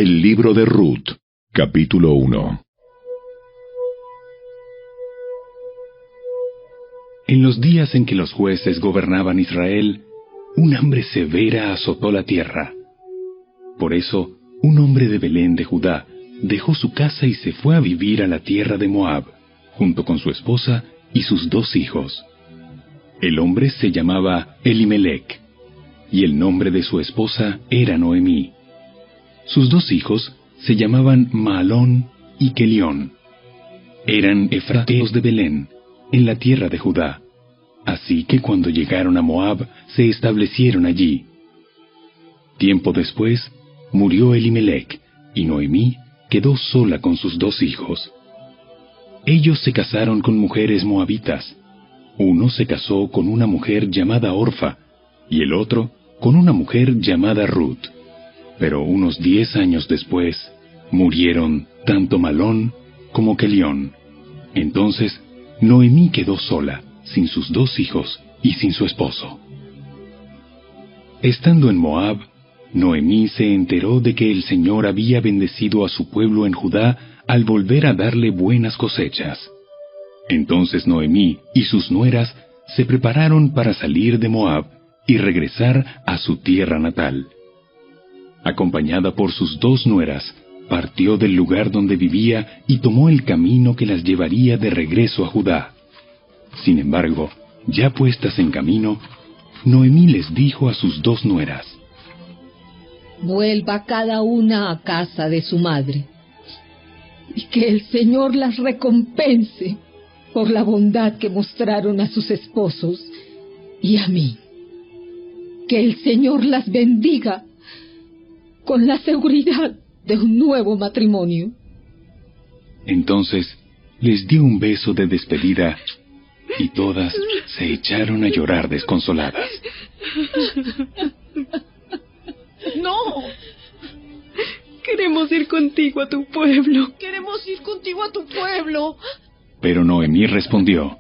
El libro de Ruth, capítulo 1. En los días en que los jueces gobernaban Israel, un hambre severa azotó la tierra. Por eso, un hombre de Belén de Judá dejó su casa y se fue a vivir a la tierra de Moab, junto con su esposa y sus 2 hijos. El hombre se llamaba Elimelec, y el nombre de su esposa era Noemí. Sus 2 hijos se llamaban Mahalón y Kelión. Eran efrateos de Belén, en la tierra de Judá. Así que cuando llegaron a Moab, se establecieron allí. Tiempo después, murió Elimelec, y Noemí quedó sola con sus 2 hijos. Ellos se casaron con mujeres moabitas. Uno se casó con una mujer llamada Orfa, y el otro con una mujer llamada Ruth. Pero unos 10 años después, murieron tanto Mahalón como Kelión. Entonces, Noemí quedó sola, sin sus 2 hijos y sin su esposo. Estando en Moab, Noemí se enteró de que el Señor había bendecido a su pueblo en Judá al volver a darle buenas cosechas. Entonces Noemí y sus nueras se prepararon para salir de Moab y regresar a su tierra natal. Acompañada por sus 2 nueras, partió del lugar donde vivía y tomó el camino que las llevaría de regreso a Judá. Sin embargo, ya puestas en camino, Noemí les dijo a sus 2 nueras: «Vuelva cada una a casa de su madre, y que el Señor las recompense por la bondad que mostraron a sus esposos y a mí. Que el Señor las bendiga con la seguridad de un nuevo matrimonio». Entonces les dio un beso de despedida y todas se echaron a llorar desconsoladas. ¡No! Queremos ir contigo a tu pueblo. Queremos ir contigo a tu pueblo. Pero Noemí respondió: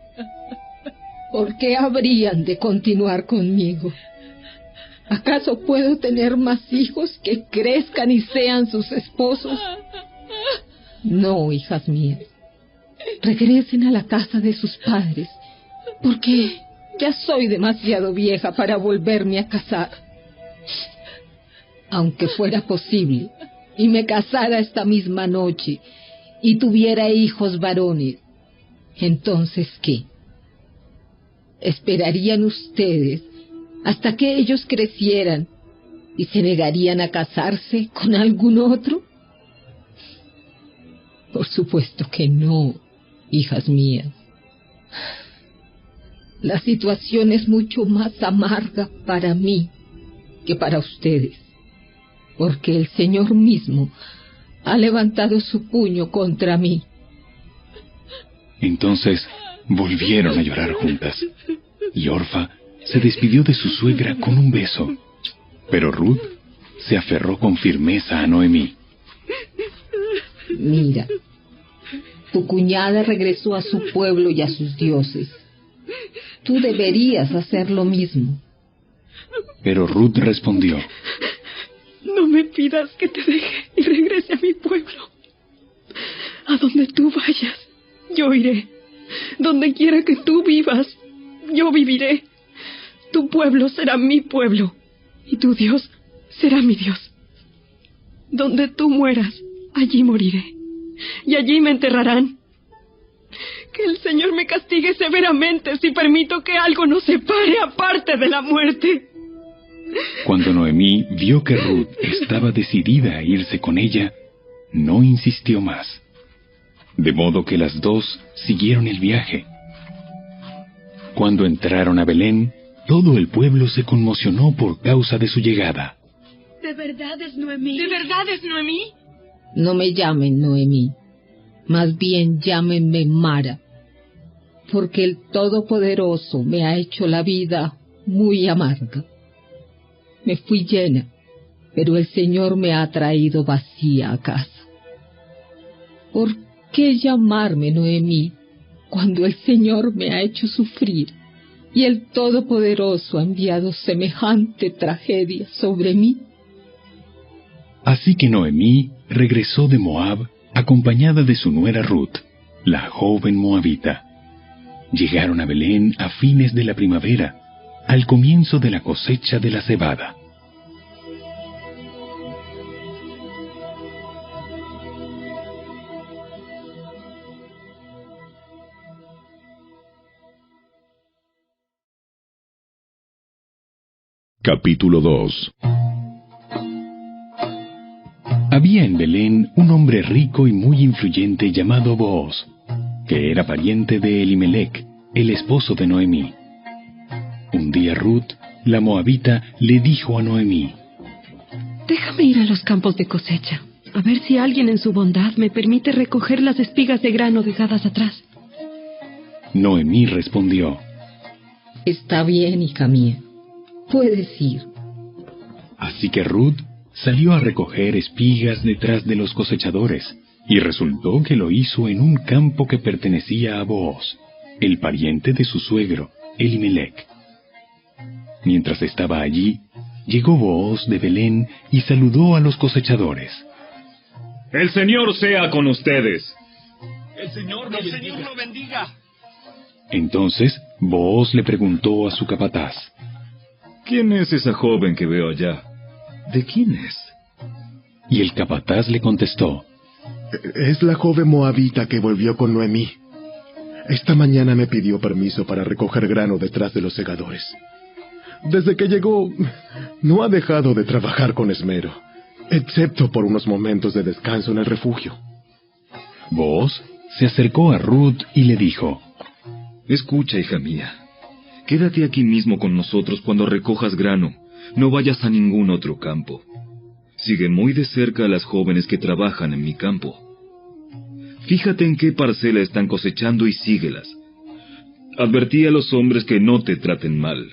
¿Por qué habrían de continuar conmigo? ¿Acaso puedo tener más hijos que crezcan y sean sus esposos? No, hijas mías. Regresen a la casa de sus padres, porque ya soy demasiado vieja para volverme a casar. Aunque fuera posible, y me casara esta misma noche, y tuviera hijos varones, ¿entonces qué? ¿Esperarían ustedes hasta que ellos crecieran y se negarían a casarse con algún otro? Por supuesto que no, hijas mías. La situación es mucho más amarga para mí que para ustedes, porque el Señor mismo ha levantado su puño contra mí. Entonces volvieron a llorar juntas, y Orfa se despidió de su suegra con un beso, pero Ruth se aferró con firmeza a Noemí. Mira, tu cuñada regresó a su pueblo y a sus dioses. Tú deberías hacer lo mismo. Pero Ruth respondió: No me pidas que te deje y regrese a mi pueblo. A donde tú vayas, yo iré. Donde quiera que tú vivas, yo viviré. Tu pueblo será mi pueblo, y tu Dios será mi Dios. Donde tú mueras, allí moriré, y allí me enterrarán. Que el Señor me castigue severamente si permito que algo nos separe aparte de la muerte. Cuando Noemí vio que Ruth estaba decidida a irse con ella, no insistió más. De modo que las 2 siguieron el viaje. Cuando entraron a Belén, todo el pueblo se conmocionó por causa de su llegada. ¿De verdad es Noemí? ¿De verdad es Noemí? No me llamen Noemí, más bien llámenme Mara, porque el Todopoderoso me ha hecho la vida muy amarga. Me fui llena, pero el Señor me ha traído vacía a casa. ¿Por qué llamarme Noemí cuando el Señor me ha hecho sufrir y el Todopoderoso ha enviado semejante tragedia sobre mí? Así que Noemí regresó de Moab acompañada de su nuera Ruth, la joven moabita. Llegaron a Belén a fines de la primavera, al comienzo de la cosecha de la cebada. Capítulo 2. Había en Belén un hombre rico y muy influyente llamado Booz, que era pariente de Elimelec, el esposo de Noemí. Un día Ruth, la moabita, le dijo a Noemí: Déjame ir a los campos de cosecha, a ver si alguien en su bondad me permite recoger las espigas de grano dejadas atrás. Noemí respondió: Está bien, hija mía. Puedes ir. Así que Ruth salió a recoger espigas detrás de los cosechadores, y resultó que lo hizo en un campo que pertenecía a Booz, el pariente de su suegro, Elimelec. Mientras estaba allí, llegó Booz de Belén y saludó a los cosechadores. ¡El Señor sea con ustedes! ¡El Señor lo bendiga! Entonces Booz le preguntó a su capataz: ¿Quién es esa joven que veo allá? ¿De quién es? Y el capataz le contestó: Es la joven moabita que volvió con Noemí. Esta mañana me pidió permiso para recoger grano detrás de los segadores. Desde que llegó, no ha dejado de trabajar con esmero, excepto por unos momentos de descanso en el refugio. Booz se acercó a Ruth y le dijo: Escucha, hija mía. Quédate aquí mismo con nosotros cuando recojas grano. No vayas a ningún otro campo. Sigue muy de cerca a las jóvenes que trabajan en mi campo. Fíjate en qué parcela están cosechando y síguelas. Advertí a los hombres que no te traten mal.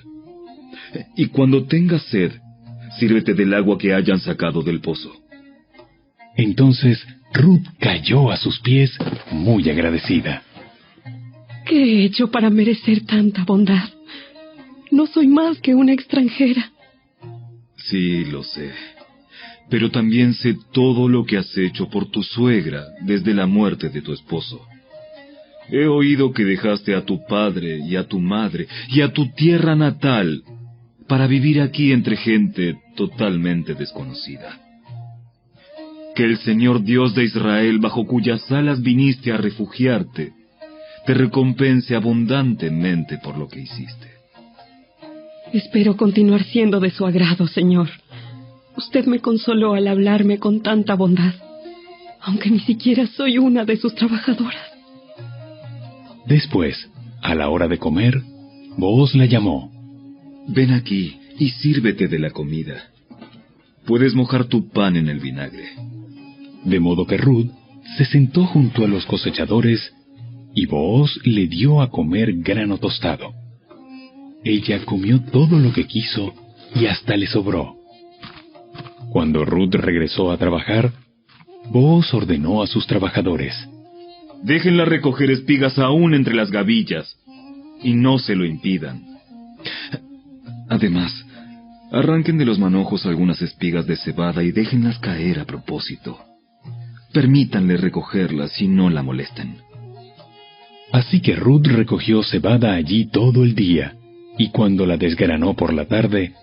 Y cuando tengas sed, sírvete del agua que hayan sacado del pozo. Entonces Ruth cayó a sus pies muy agradecida. ¿Qué he hecho para merecer tanta bondad? No soy más que una extranjera. Sí, lo sé. Pero también sé todo lo que has hecho por tu suegra desde la muerte de tu esposo. He oído que dejaste a tu padre y a tu madre y a tu tierra natal para vivir aquí entre gente totalmente desconocida. Que el Señor Dios de Israel, bajo cuyas alas viniste a refugiarte, te recompense abundantemente por lo que hiciste. Espero continuar siendo de su agrado, Señor. Usted me consoló al hablarme con tanta bondad, aunque ni siquiera soy una de sus trabajadoras. Después, a la hora de comer, Booz la llamó. Ven aquí y sírvete de la comida. Puedes mojar tu pan en el vinagre. De modo que Ruth se sentó junto a los cosechadores y Booz le dio a comer grano tostado. Ella comió todo lo que quiso y hasta le sobró. Cuando Ruth regresó a trabajar, Booz ordenó a sus trabajadores: Déjenla recoger espigas aún entre las gavillas, y no se lo impidan. Además, arranquen de los manojos algunas espigas de cebada y déjenlas caer a propósito. Permítanle recogerlas y no la molesten. Así que Ruth recogió cebada allí todo el día, y cuando la desgranó por la tarde,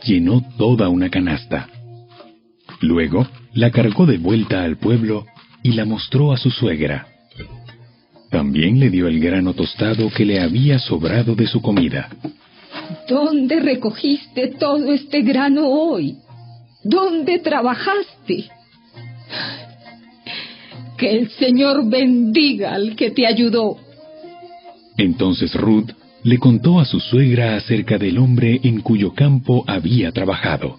llenó toda una canasta. Luego la cargó de vuelta al pueblo y la mostró a su suegra. También le dio el grano tostado que le había sobrado de su comida. ¿Dónde recogiste todo este grano hoy? ¿Dónde trabajaste? Que el Señor bendiga al que te ayudó. Entonces Ruth le contó a su suegra acerca del hombre en cuyo campo había trabajado.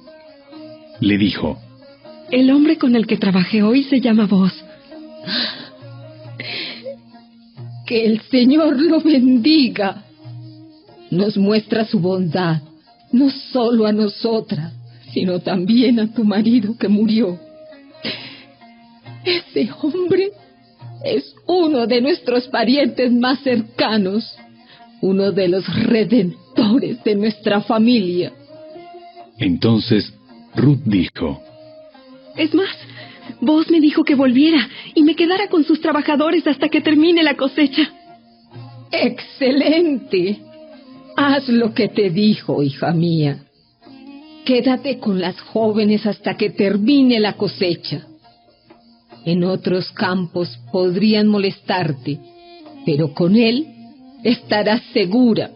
Le dijo: El hombre con el que trabajé hoy se llama Booz. Que el Señor lo bendiga. Nos muestra su bondad, no solo a nosotras, sino también a tu marido que murió. Ese hombre es uno de nuestros parientes más cercanos, uno de los redentores de nuestra familia. Entonces Ruth dijo: Es más, Boaz me dijo que volviera y me quedara con sus trabajadores hasta que termine la cosecha. ¡Excelente! Haz lo que te dijo, hija mía. Quédate con las jóvenes hasta que termine la cosecha. En otros campos podrían molestarte, pero con él estarás segura.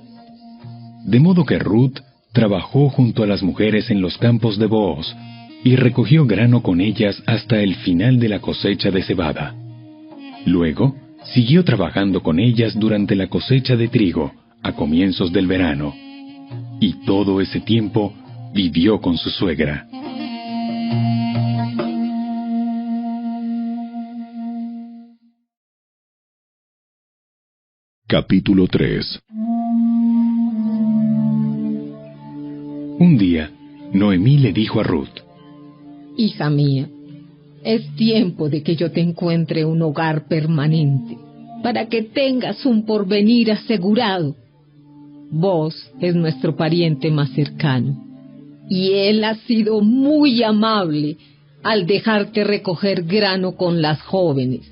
De modo que Ruth trabajó junto a las mujeres en los campos de Booz y recogió grano con ellas hasta el final de la cosecha de cebada. Luego, siguió trabajando con ellas durante la cosecha de trigo, a comienzos del verano. Y todo ese tiempo vivió con su suegra. Capítulo 3. Un día, Noemí le dijo a Ruth: Hija mía, es tiempo de que yo te encuentre un hogar permanente, para que tengas un porvenir asegurado. Vos es nuestro pariente más cercano, y él ha sido muy amable al dejarte recoger grano con las jóvenes.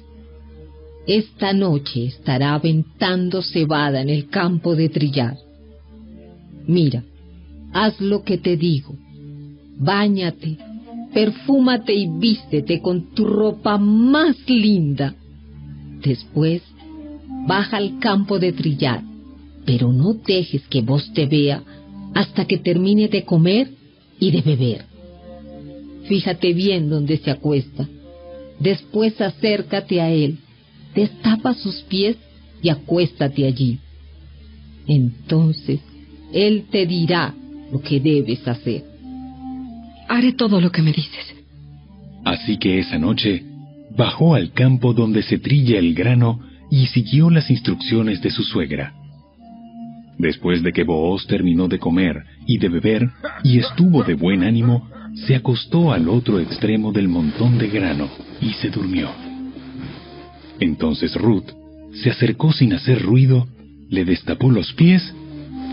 Esta noche estará aventando cebada en el campo de trillar. Mira, haz lo que te digo. Báñate, perfúmate y vístete con tu ropa más linda. Después, baja al campo de trillar, pero no dejes que Boaz te vea hasta que termine de comer y de beber. Fíjate bien dónde se acuesta. Después acércate a él, destapa sus pies y acuéstate allí. Entonces, él te dirá lo que debes hacer. Haré todo lo que me dices. Así que esa noche bajó al campo donde se trilla el grano y siguió las instrucciones de su suegra. Después de que Booz terminó de comer y de beber y estuvo de buen ánimo, se acostó al otro extremo del montón de grano y se durmió. Entonces Ruth se acercó sin hacer ruido, le destapó los pies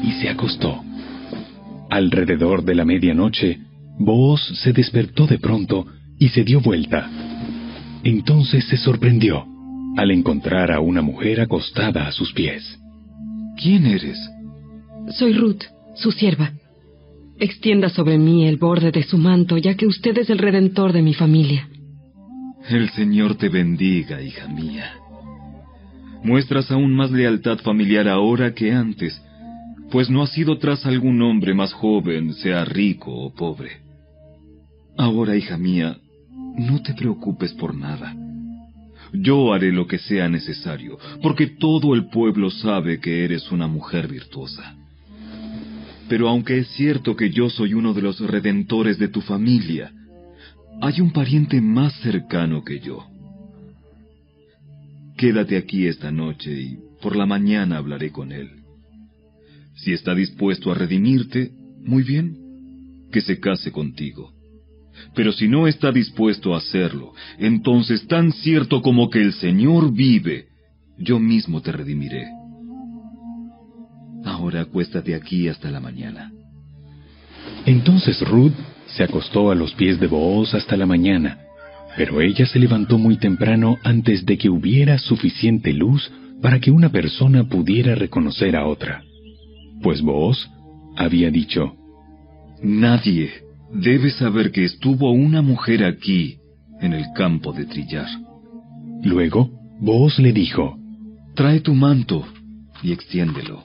y se acostó. Alrededor de la medianoche, Booz se despertó de pronto y se dio vuelta. Entonces se sorprendió al encontrar a una mujer acostada a sus pies. ¿Quién eres? Soy Ruth, su sierva. Extienda sobre mí el borde de su manto, ya que usted es el redentor de mi familia. El Señor te bendiga, hija mía. Muestras aún más lealtad familiar ahora que antes, pues no has ido tras algún hombre más joven, sea rico o pobre. Ahora, hija mía, no te preocupes por nada. Yo haré lo que sea necesario, porque todo el pueblo sabe que eres una mujer virtuosa. Pero aunque es cierto que yo soy uno de los redentores de tu familia, hay un pariente más cercano que yo. Quédate aquí esta noche y por la mañana hablaré con él. Si está dispuesto a redimirte, muy bien, que se case contigo. Pero si no está dispuesto a hacerlo, entonces tan cierto como que el Señor vive, yo mismo te redimiré. Ahora acuéstate aquí hasta la mañana. Entonces Ruth se acostó a los pies de Booz hasta la mañana, pero ella se levantó muy temprano antes de que hubiera suficiente luz para que una persona pudiera reconocer a otra. Pues Booz había dicho: Nadie debe saber que estuvo una mujer aquí, en el campo de trillar. Luego, Booz le dijo: Trae tu manto y extiéndelo.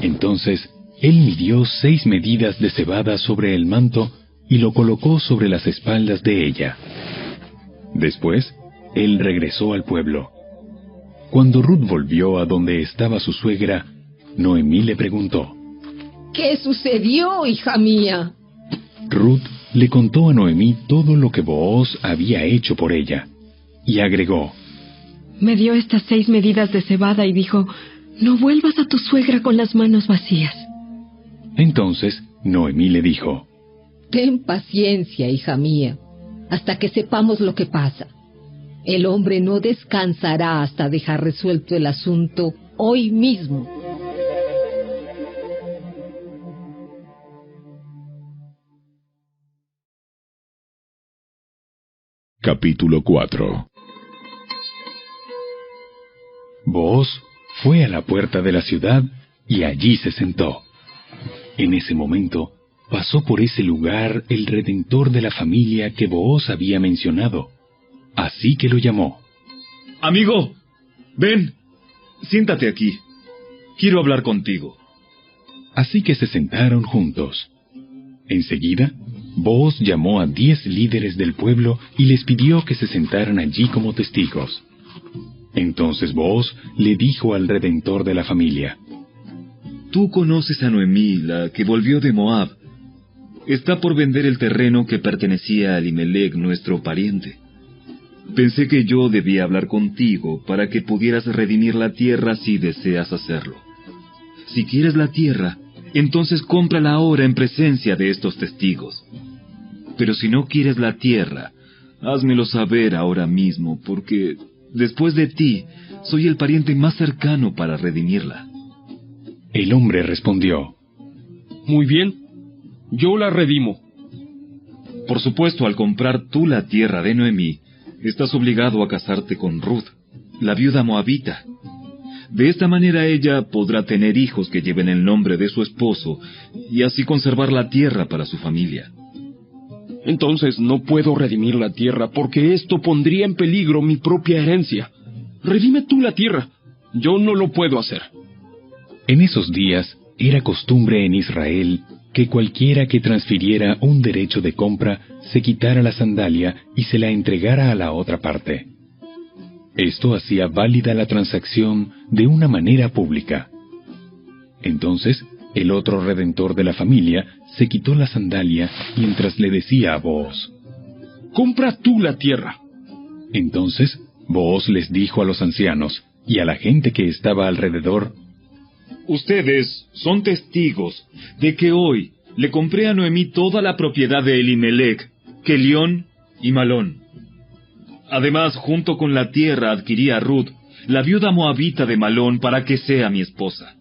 Entonces, él midió 6 medidas de cebada sobre el manto y lo colocó sobre las espaldas de ella. Después, él regresó al pueblo. Cuando Ruth volvió a donde estaba su suegra, Noemí le preguntó: ¿Qué sucedió, hija mía? Ruth le contó a Noemí todo lo que Booz había hecho por ella, y agregó: Me dio estas 6 medidas de cebada y dijo: no vuelvas a tu suegra con las manos vacías. Entonces Noemí le dijo: Ten paciencia, hija mía, hasta que sepamos lo que pasa. El hombre no descansará hasta dejar resuelto el asunto hoy mismo. Capítulo 4. Booz fue a la puerta de la ciudad y allí se sentó. En ese momento pasó por ese lugar el redentor de la familia que Booz había mencionado. Así que lo llamó. Amigo, ven, siéntate aquí. Quiero hablar contigo. Así que se sentaron juntos. Enseguida, Booz llamó a 10 líderes del pueblo y les pidió que se sentaran allí como testigos. Entonces Booz le dijo al redentor de la familia: Tú conoces a Noemí, la que volvió de Moab. Está por vender el terreno que pertenecía a Elimelec, nuestro pariente. Pensé que yo debía hablar contigo para que pudieras redimir la tierra si deseas hacerlo. Si quieres la tierra, entonces cómprala ahora en presencia de estos testigos. Pero si no quieres la tierra, házmelo saber ahora mismo, porque después de ti, soy el pariente más cercano para redimirla. El hombre respondió: Muy bien, yo la redimo. Por supuesto, al comprar tú la tierra de Noemí, estás obligado a casarte con Ruth, la viuda moabita. De esta manera ella podrá tener hijos que lleven el nombre de su esposo y así conservar la tierra para su familia. Entonces no puedo redimir la tierra porque esto pondría en peligro mi propia herencia. Redime tú la tierra. Yo no lo puedo hacer. En esos días era costumbre en Israel que cualquiera que transfiriera un derecho de compra se quitara la sandalia y se la entregara a la otra parte. Esto hacía válida la transacción de una manera pública. Entonces, el otro redentor de la familia se quitó la sandalia mientras le decía a Booz: Compra tú la tierra. Entonces, Booz les dijo a los ancianos y a la gente que estaba alrededor: Ustedes son testigos de que hoy le compré a Noemí toda la propiedad de Elimelec, Kelión y Malón. Además, junto con la tierra adquirí a Ruth, la viuda moabita de Malón, para que sea mi esposa.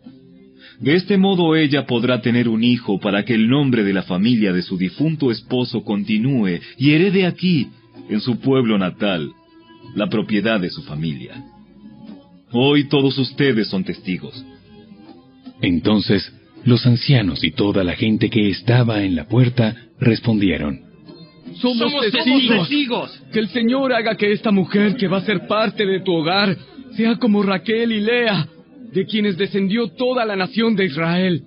De este modo ella podrá tener un hijo para que el nombre de la familia de su difunto esposo continúe y herede aquí, en su pueblo natal, la propiedad de su familia. Hoy todos ustedes son testigos. Entonces, los ancianos y toda la gente que estaba en la puerta respondieron: Somos testigos. Que el Señor haga que esta mujer que va a ser parte de tu hogar sea como Raquel y Lea, de quienes descendió toda la nación de Israel.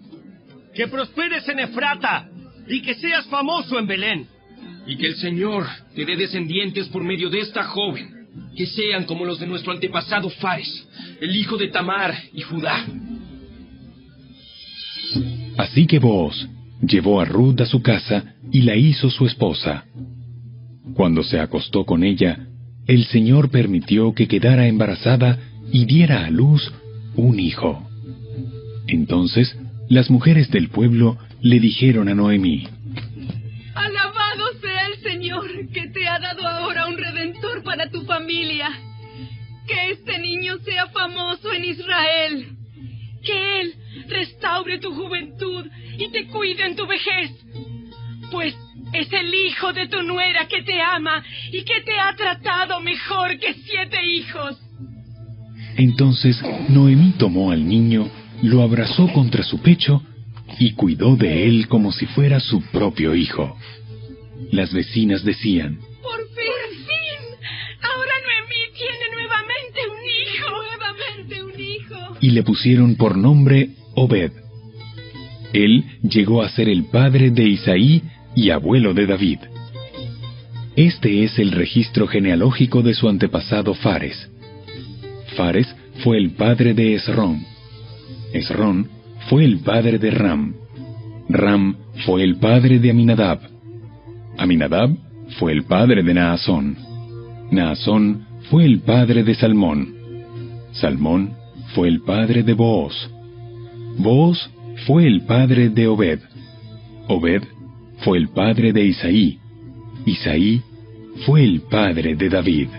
Que prosperes en Efrata y que seas famoso en Belén. Y que el Señor te dé descendientes por medio de esta joven, que sean como los de nuestro antepasado Fares, el hijo de Tamar y Judá. Así que Booz llevó a Ruth a su casa y la hizo su esposa. Cuando se acostó con ella, el Señor permitió que quedara embarazada y diera a luz un hijo. Entonces, las mujeres del pueblo le dijeron a Noemí: Alabado sea el Señor, que te ha dado ahora un redentor para tu familia. Que este niño sea famoso en Israel. Que él restaure tu juventud y te cuide en tu vejez. Pues es el hijo de tu nuera que te ama y que te ha tratado mejor que 7 hijos. Entonces Noemí tomó al niño, lo abrazó contra su pecho y cuidó de él como si fuera su propio hijo. Las vecinas decían: ¡Por fin! Ahora Noemí tiene nuevamente un hijo. Y le pusieron por nombre Obed. Él llegó a ser el padre de Isaí y abuelo de David. Este es el registro genealógico de su antepasado Fares. Fares fue el padre de Esrón. Esrón fue el padre de Ram. Ram fue el padre de Aminadab. Aminadab fue el padre de Naasón. Naasón fue el padre de Salmón. Salmón fue el padre de Booz. Booz fue el padre de Obed. Obed fue el padre de Isaí. Isaí fue el padre de David.